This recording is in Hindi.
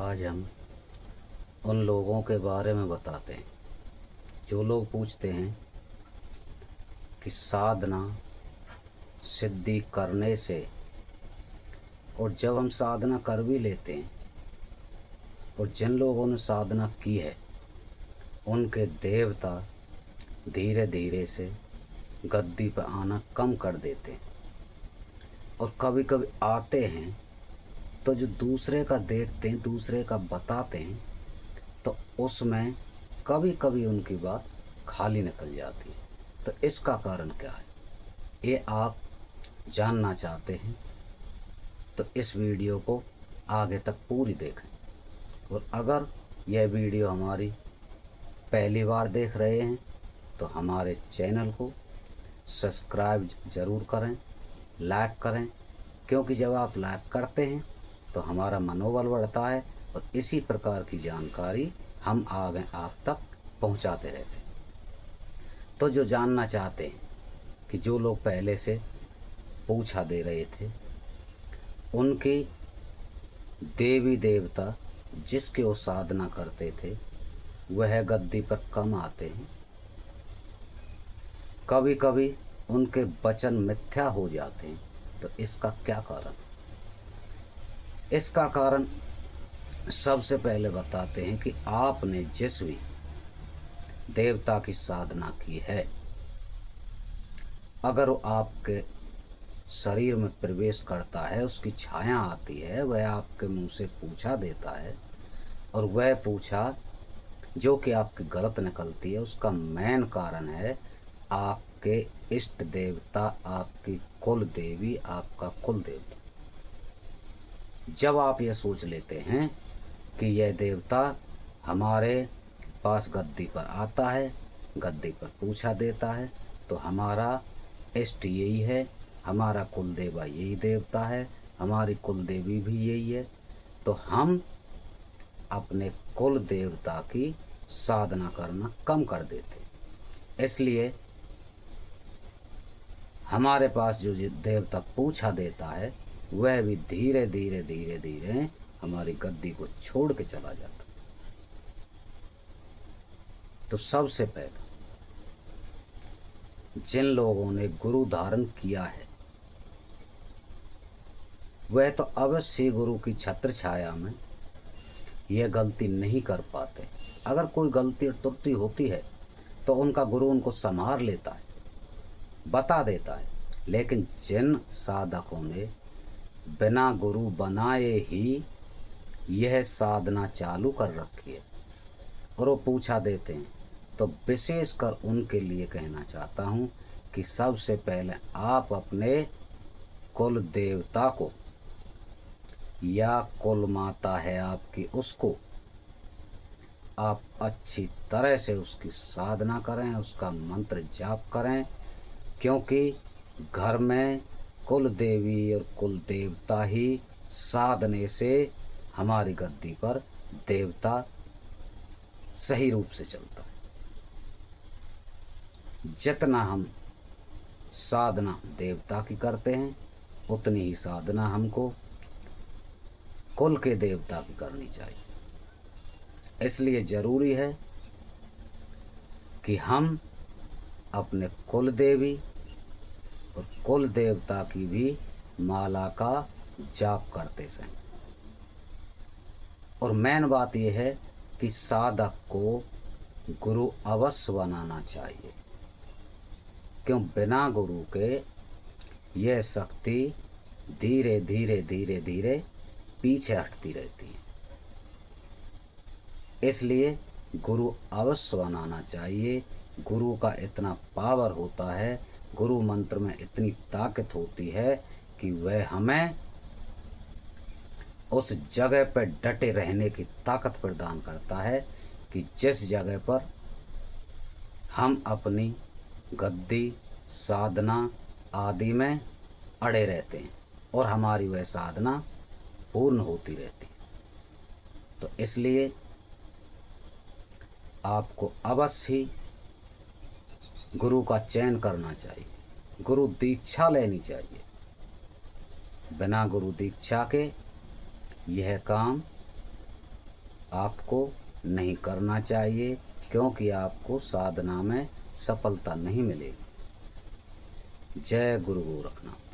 आज हम उन लोगों के बारे में बताते हैं जो लोग पूछते हैं कि साधना सिद्धि करने से, और जब हम साधना कर भी लेते हैं और जिन लोगों ने साधना की है उनके देवता धीरे धीरे से गद्दी पर आना कम कर देते हैं। और कभी कभी आते हैं तो जो दूसरे का देखते हैं, दूसरे का बताते हैं, तो उसमें कभी कभी उनकी बात खाली निकल जाती है। तो इसका कारण क्या है, ये आप जानना चाहते हैं तो इस वीडियो को आगे तक पूरी देखें। और अगर यह वीडियो हमारी पहली बार देख रहे हैं तो हमारे चैनल को सब्सक्राइब ज़रूर करें, लाइक करें, क्योंकि जब आप लाइक करते हैं तो हमारा मनोबल बढ़ता है और इसी प्रकार की जानकारी हम आगे आप तक पहुंचाते रहते हैं। तो जो जानना चाहते हैं कि जो लोग पहले से पूछा दे रहे थे, उनके देवी देवता जिसके वो साधना करते थे वह गद्दी पर कम आते हैं। कभी कभी उनके वचन मिथ्या हो जाते हैं। तो इसका क्या कारण? इसका कारण सबसे पहले बताते हैं कि आपने जिस भी देवता की साधना की है, अगर वो आपके शरीर में प्रवेश करता है, उसकी छाया आती है, वह आपके मुंह से पूछा देता है, और वह पूछा जो कि आपकी गलत निकलती है, उसका मेन कारण है आपके इष्ट देवता, आपकी कुल देवी, आपका कुल देवता। जब आप यह सोच लेते हैं कि यह देवता हमारे पास गद्दी पर आता है, गद्दी पर पूछा देता है, तो हमारा इष्ट यही है, हमारा कुल देवा यही देवता है, हमारी कुल देवी भी यही है, तो हम अपने कुल देवता की साधना करना कम कर देते। इसलिए हमारे पास जो देवता पूछा देता है वह भी धीरे धीरे धीरे धीरे हमारी गद्दी को छोड़ के चला जाता। तो सबसे पहले जिन लोगों ने गुरु धारण किया है वह तो अवश्य गुरु की छत्र छाया में यह गलती नहीं कर पाते। अगर कोई गलती और त्रुटि होती है तो उनका गुरु उनको संभाल लेता है, बता देता है। लेकिन जिन साधकों ने बिना गुरु बनाए ही यह साधना चालू कर रखी है और वो पूछा देते हैं, तो विशेषकर उनके लिए कहना चाहता हूँ कि सबसे पहले आप अपने कुल देवता को या कुल माता है आपकी, उसको आप अच्छी तरह से उसकी साधना करें, उसका मंत्र जाप करें, क्योंकि घर में कुल देवी और कुल देवता ही साधने से हमारी गद्दी पर देवता सही रूप से चलता है। जितना हम साधना देवता की करते हैं उतनी ही साधना हमको कुल के देवता की करनी चाहिए। इसलिए ज़रूरी है कि हम अपने कुल देवी और कुल देवता की भी माला का जाप करते समय, और मेन बात यह है कि साधक को गुरु अवश्य बनाना चाहिए, क्यों बिना गुरु के यह शक्ति धीरे धीरे धीरे धीरे पीछे हटती रहती है। इसलिए गुरु अवश्य बनाना चाहिए। गुरु का इतना पावर होता है, गुरु मंत्र में इतनी ताकत होती है कि वह हमें उस जगह पर डटे रहने की ताकत प्रदान करता है कि जिस जगह पर हम अपनी गद्दी, साधना आदि में अड़े रहते हैं और हमारी वह साधना पूर्ण होती रहती है। तो इसलिए आपको अवश्य ही गुरु का चयन करना चाहिए, गुरु दीक्षा लेनी चाहिए। बिना गुरु दीक्षा के यह काम आपको नहीं करना चाहिए, क्योंकि आपको साधना में सफलता नहीं मिलेगी। जय गुरु गोरखनाथ।